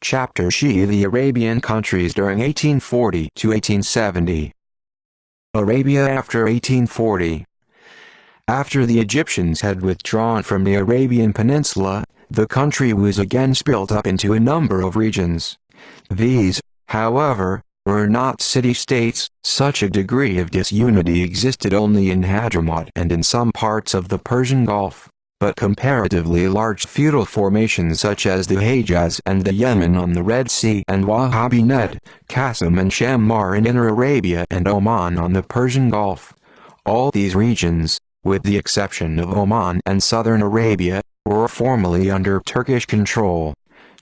Chapter Shia: The Arabian Countries during 1840 to 1870. Arabia after 1840. After the Egyptians had withdrawn from the Arabian Peninsula, the country was again split up into a number of regions. These, however, were not city-states. Such a degree of disunity existed only in Hadramaut and in some parts of the Persian Gulf, but comparatively large feudal formations such as the Hejaz and the Yemen on the Red Sea and Wahhabi Najd, Qasim and Shammar in Inner Arabia and Oman on the Persian Gulf. All these regions, with the exception of Oman and southern Arabia, were formerly under Turkish control.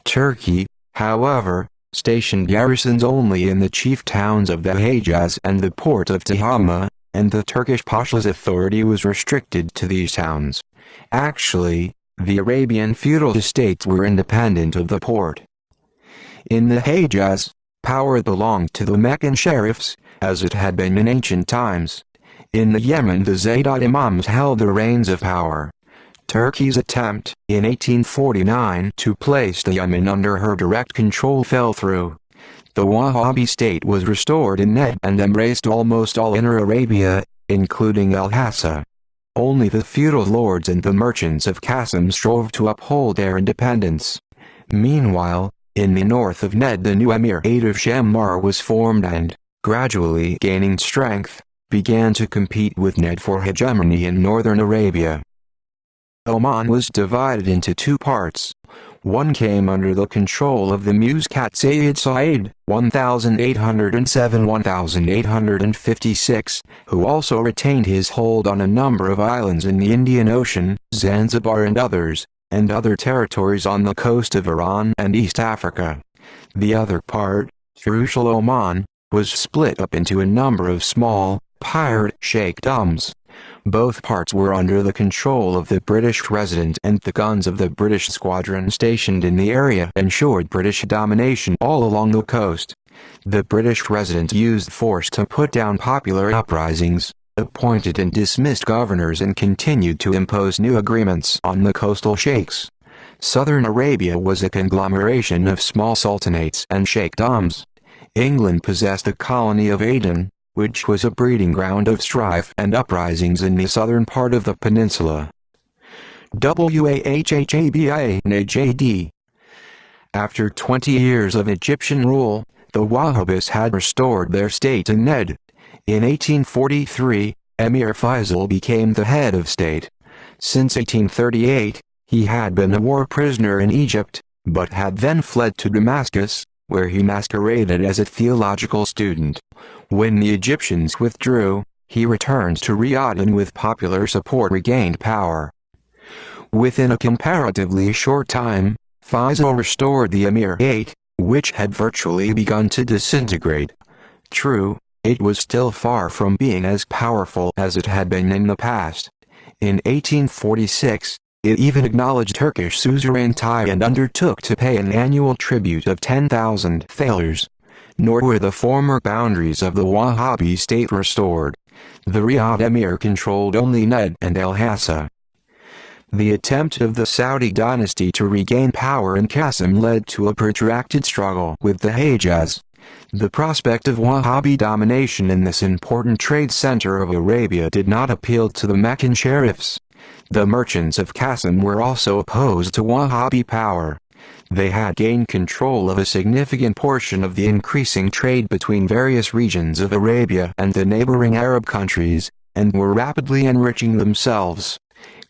Turkey, however, stationed garrisons only in the chief towns of the Hejaz and the port of Tihama, and the Turkish Pasha's authority was restricted to these towns. Actually, the Arabian feudal estates were independent of the port. In the Hejaz, power belonged to the Meccan sheriffs, as it had been in ancient times. In the Yemen, the Zaydite imams held the reins of power. Turkey's attempt, in 1849, to place the Yemen under her direct control fell through. The Wahhabi state was restored in Najd and embraced almost all Inner Arabia, including Al-Hassa. Only the feudal lords and the merchants of Qasim strove to uphold their independence. Meanwhile, in the north of Najd, the new emirate of Shammar was formed and, gradually gaining strength, began to compete with Najd for hegemony in northern Arabia. Oman was divided into two parts. One came under the control of the Muscat Sayyid Sa'id, 1807–1856, who also retained his hold on a number of islands in the Indian Ocean, Zanzibar and other territories on the coast of Iran and East Africa. The other part, Furushal Oman, was split up into a number of small, pirate sheikdoms. Both parts were under the control of the British resident, and the guns of the British squadron stationed in the area ensured British domination all along the coast. The British resident used force to put down popular uprisings, appointed and dismissed governors, and continued to impose new agreements on the coastal sheikhs. Southern Arabia was a conglomeration of small sultanates and sheikdoms. England possessed the colony of Aden, which was a breeding ground of strife and uprisings in the southern part of the peninsula. Wahhabia Najd. After 20 years of Egyptian rule, the Wahhabis had restored their state in Najd. In 1843, Emir Faisal became the head of state. Since 1838, he had been a war prisoner in Egypt, but had then fled to Damascus, where he masqueraded as a theological student. When the Egyptians withdrew, he returned to Riyadh and with popular support regained power. Within a comparatively short time, Faisal restored the emirate, which had virtually begun to disintegrate. True, it was still far from being as powerful as it had been in the past. In 1846, it even acknowledged Turkish suzerainty and undertook to pay an annual tribute of 10,000 thalers. Nor were the former boundaries of the Wahhabi state restored. The Riyadh emir controlled only Najd and Al-Hassa. The attempt of the Saudi dynasty to regain power in Qasim led to a protracted struggle with the Hejaz. The prospect of Wahhabi domination in this important trade center of Arabia did not appeal to the Meccan sheriffs. The merchants of Qasim were also opposed to Wahhabi power. They had gained control of a significant portion of the increasing trade between various regions of Arabia and the neighboring Arab countries, and were rapidly enriching themselves.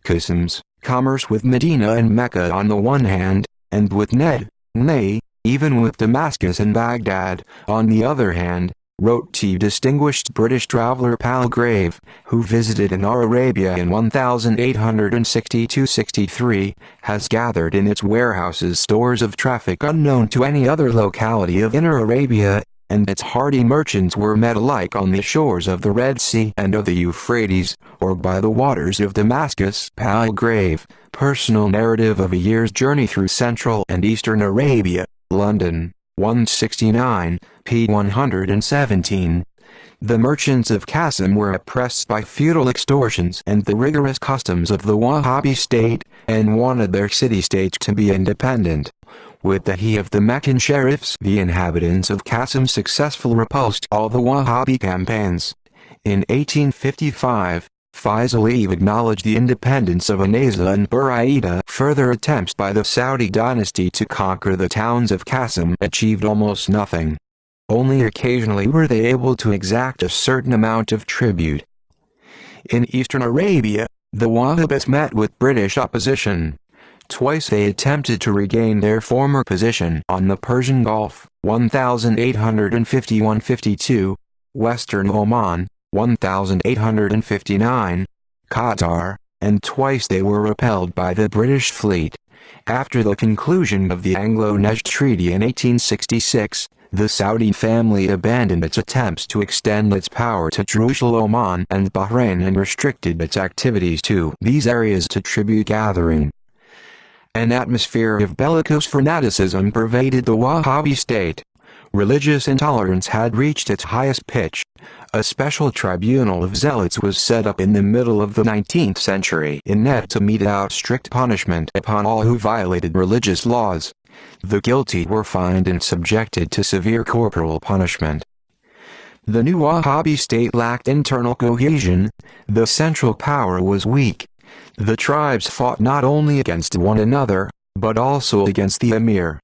Qasim's commerce with Medina and Mecca on the one hand, and with Najd, nay, even with Damascus and Baghdad, on the other hand, wrote the distinguished British traveller Palgrave, who visited Inner Arabia in 1862–63, has gathered in its warehouses stores of traffic unknown to any other locality of Inner Arabia, and its hardy merchants were met alike on the shores of the Red Sea and of the Euphrates, or by the waters of Damascus. Palgrave, Personal Narrative of a Year's Journey Through Central and Eastern Arabia, London, 169, p. 117. The merchants of Qasim were oppressed by feudal extortions and the rigorous customs of the Wahhabi state, and wanted their city-states to be independent. With the he of the Meccan sheriffs, the inhabitants of Qasim successfully repulsed all the Wahhabi campaigns. In 1855, Faisal Eve acknowledged the independence of Anaiza and Buraida. Further attempts by the Saudi dynasty to conquer the towns of Qasim achieved almost nothing. Only occasionally were they able to exact a certain amount of tribute. In eastern Arabia, the Wahhabis met with British opposition. Twice they attempted to regain their former position on the Persian Gulf, 1851–52, Western Oman, 1859, Qatar, and twice they were repelled by the British fleet. After the conclusion of the Anglo-Najd Treaty in 1866, the Saudi family abandoned its attempts to extend its power to Jerusalem, Oman and Bahrain and restricted its activities to these areas to tribute gathering. An atmosphere of bellicose fanaticism pervaded the Wahhabi state. Religious intolerance had reached its highest pitch. A special tribunal of zealots was set up in the middle of the 19th century in Najd to mete out strict punishment upon all who violated religious laws. The guilty were fined and subjected to severe corporal punishment. The new Wahhabi state lacked internal cohesion. The central power was weak. The tribes fought not only against one another, but also against the emir.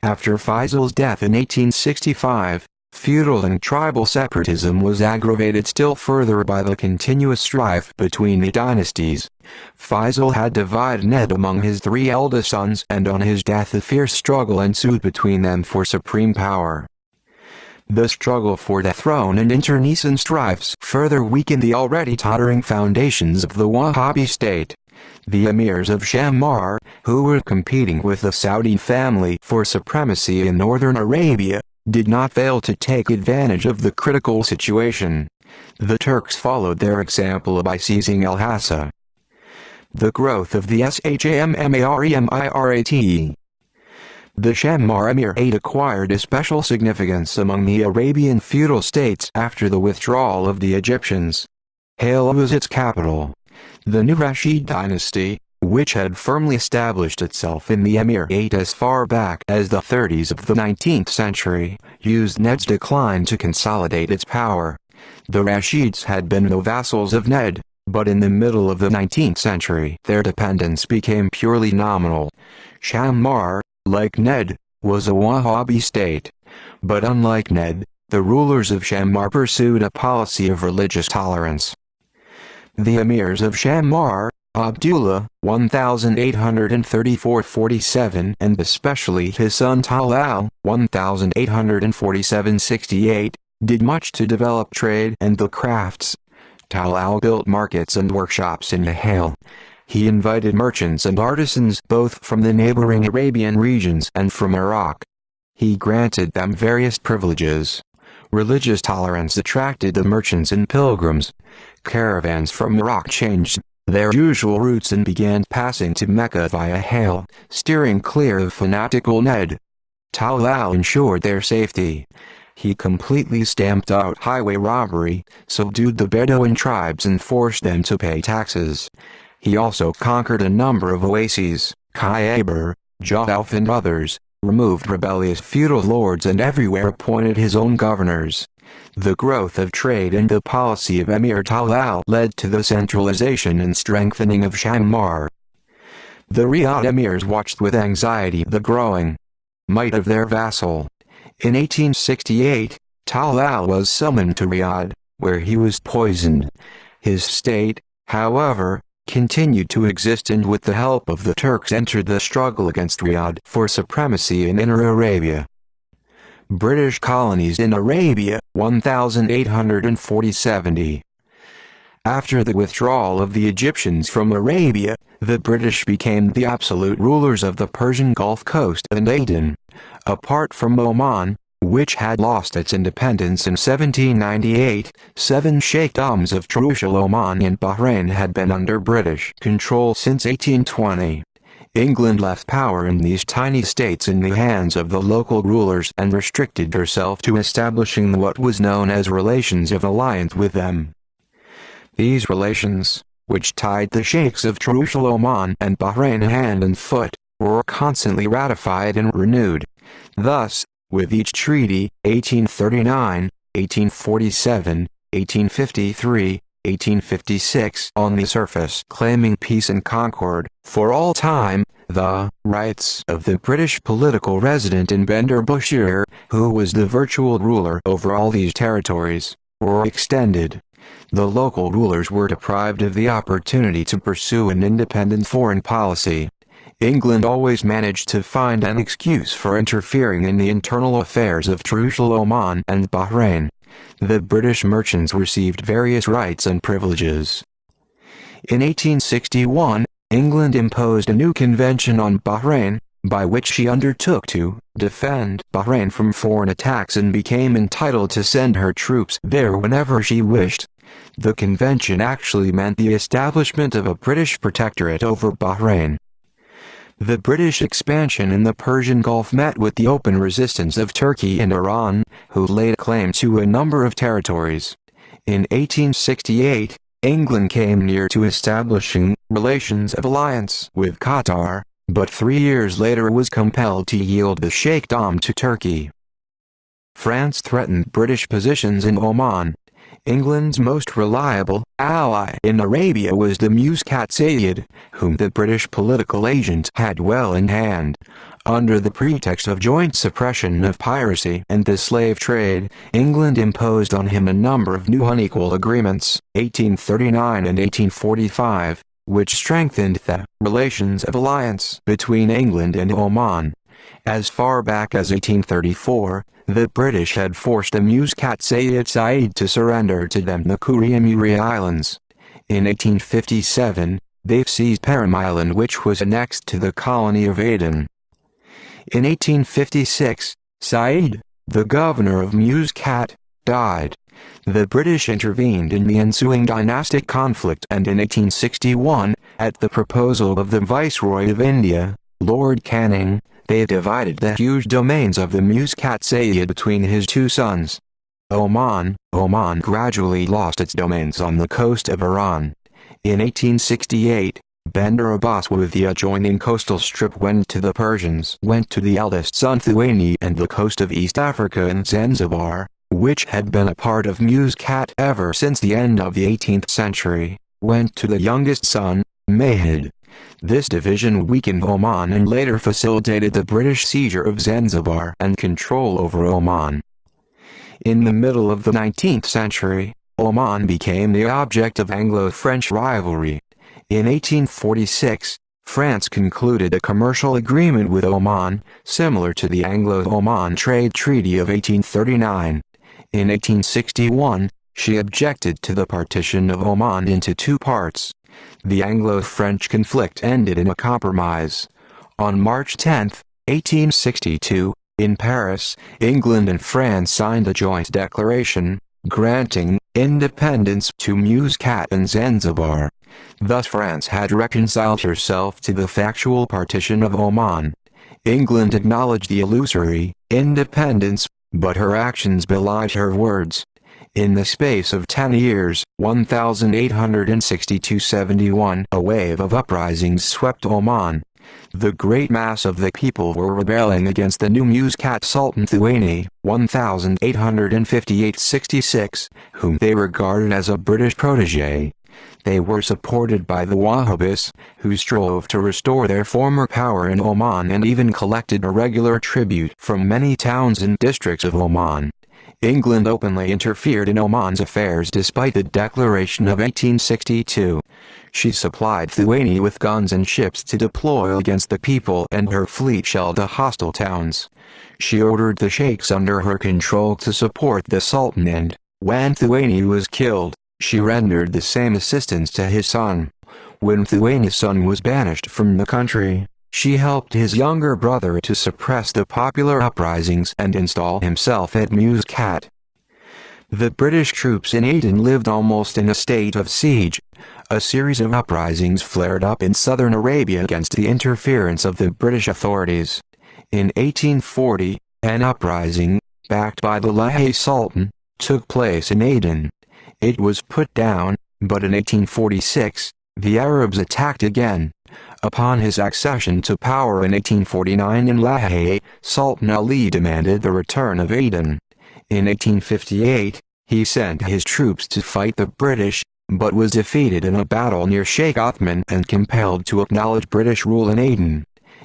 After Faisal's death in 1865, feudal and tribal separatism was aggravated still further by the continuous strife between the dynasties. Faisal had divided Najd among his three eldest sons, and on his death a fierce struggle ensued between them for supreme power. The struggle for the throne and internecine strifes further weakened the already tottering foundations of the Wahhabi state. The emirs of Shammar, who were competing with the Saudi family for supremacy in northern Arabia, did not fail to take advantage of the critical situation. The Turks followed their example by seizing Al-Hassa. The growth of the Shammarimiraate. The Shammar Emirate acquired a special significance among the Arabian feudal states after the withdrawal of the Egyptians. Hale was its capital. The new Rashid dynasty, which had firmly established itself in the Emirate as far back as the 30s of the 19th century, used Najd's decline to consolidate its power. The Rashids had been the vassals of Najd, but in the middle of the 19th century their dependence became purely nominal. Shammar, like Najd, was a Wahhabi state. But unlike Najd, the rulers of Shammar pursued a policy of religious tolerance. The emirs of Shammar, Abdullah, 1834–47, and especially his son Talal, 1847–68, did much to develop trade and the crafts. Talal built markets and workshops in Hale. He invited merchants and artisans both from the neighboring Arabian regions and from Iraq. He granted them various privileges. Religious tolerance attracted the merchants and pilgrims. Caravans from Iraq changed their usual routes and began passing to Mecca via Hale, steering clear of fanatical Najd. Talal ensured their safety. He completely stamped out highway robbery, subdued the Bedouin tribes and forced them to pay taxes. He also conquered a number of oases, Khaybar, Ja'af and others, removed rebellious feudal lords and everywhere appointed his own governors. The growth of trade and the policy of Emir Talal led to the centralization and strengthening of Shammar. The Riyadh emirs watched with anxiety the growing might of their vassal. In 1868, Talal was summoned to Riyadh, where he was poisoned. His state, however, continued to exist and with the help of the Turks entered the struggle against Riyadh for supremacy in Inner Arabia. British colonies in Arabia, 1840–70. After the withdrawal of the Egyptians from Arabia, the British became the absolute rulers of the Persian Gulf coast and Aden. Apart from Oman, which had lost its independence in 1798, 7 sheikdoms of Trucial Oman and Bahrain had been under British control since 1820. England left power in these tiny states in the hands of the local rulers and restricted herself to establishing what was known as relations of alliance with them. These relations, which tied the sheikhs of Trucial Oman and Bahrain hand and foot, were constantly ratified and renewed. Thus, with each treaty, 1839, 1847, 1853, 1856, on the surface claiming peace and concord, for all time, the rights of the British political resident in Bandar Bushehr, who was the virtual ruler over all these territories, were extended. The local rulers were deprived of the opportunity to pursue an independent foreign policy. England always managed to find an excuse for interfering in the internal affairs of Trucial Oman and Bahrain. The British merchants received various rights and privileges. In 1861, England imposed a new convention on Bahrain, by which she undertook to defend Bahrain from foreign attacks and became entitled to send her troops there whenever she wished. The convention actually meant the establishment of a British protectorate over Bahrain. The British expansion in the Persian Gulf met with the open resistance of Turkey and Iran, who laid claim to a number of territories. In 1868, England came near to establishing relations of alliance with Qatar, but 3 years later was compelled to yield the Sheikhdom to Turkey. France threatened British positions in Oman. England's most reliable ally in Arabia was the Muscat Sayyid, whom the British political agent had well in hand. Under the pretext of joint suppression of piracy and the slave trade, England imposed on him a number of new unequal agreements, 1839 and 1845, which strengthened the relations of alliance between England and Oman. As far back as 1834, the British had forced the Muscat Said to surrender to them the Kuriamuri Islands. In 1857, they seized Perim Island, which was annexed to the colony of Aden. In 1856, Said, the governor of Muscat, died. The British intervened in the ensuing dynastic conflict, and in 1861, at the proposal of the Viceroy of India, Lord Canning, they divided the huge domains of the Muscat Sayyid between his two sons. Oman gradually lost its domains on the coast of Iran. In 1868, Bandar Abbas with the adjoining coastal strip went to the Persians, went to the eldest son Thuwaini, and the coast of East Africa and Zanzibar, which had been a part of Muscat ever since the end of the 18th century, went to the youngest son, Mahid. This division weakened Oman and later facilitated the British seizure of Zanzibar and control over Oman. In the middle of the 19th century, Oman became the object of Anglo-French rivalry. In 1846, France concluded a commercial agreement with Oman, similar to the Anglo-Oman Trade Treaty of 1839. In 1861, she objected to the partition of Oman into two parts. The Anglo-French conflict ended in a compromise. On March 10, 1862, in Paris, England and France signed a joint declaration, granting independence to Muscat and Zanzibar. Thus France had reconciled herself to the factual partition of Oman. England acknowledged the illusory independence, but her actions belied her words. In the space of 10 years, 1862–71, a wave of uprisings swept Oman. The great mass of the people were rebelling against the new Muscat Sultan Thuwaini, 1858–66, whom they regarded as a British protégé. They were supported by the Wahhabis, who strove to restore their former power in Oman and even collected a regular tribute from many towns and districts of Oman. England openly interfered in Oman's affairs despite the declaration of 1862. She supplied Thuwaini with guns and ships to deploy against the people, and her fleet shelled the hostile towns. She ordered the sheikhs under her control to support the Sultan, and, when Thuwaini was killed, she rendered the same assistance to his son. When Thuwaini's son was banished from the country, she helped his younger brother to suppress the popular uprisings and install himself at Muscat. The British troops in Aden lived almost in a state of siege. A series of uprisings flared up in southern Arabia against the interference of the British authorities. In 1840, an uprising, backed by the Lahi Sultan, took place in Aden. It was put down, but in 1846, the Arabs attacked again. Upon his accession to power in 1849 in Lahey, Sultan Ali demanded the return of Aden. In 1858, he sent his troops to fight the British, but was defeated in a battle near Sheikh Othman and compelled to acknowledge British rule in Aden.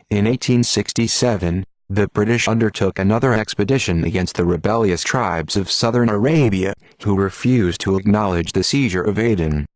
In 1867, the British undertook another expedition against the rebellious tribes of southern Arabia, who refused to acknowledge the seizure of Aden.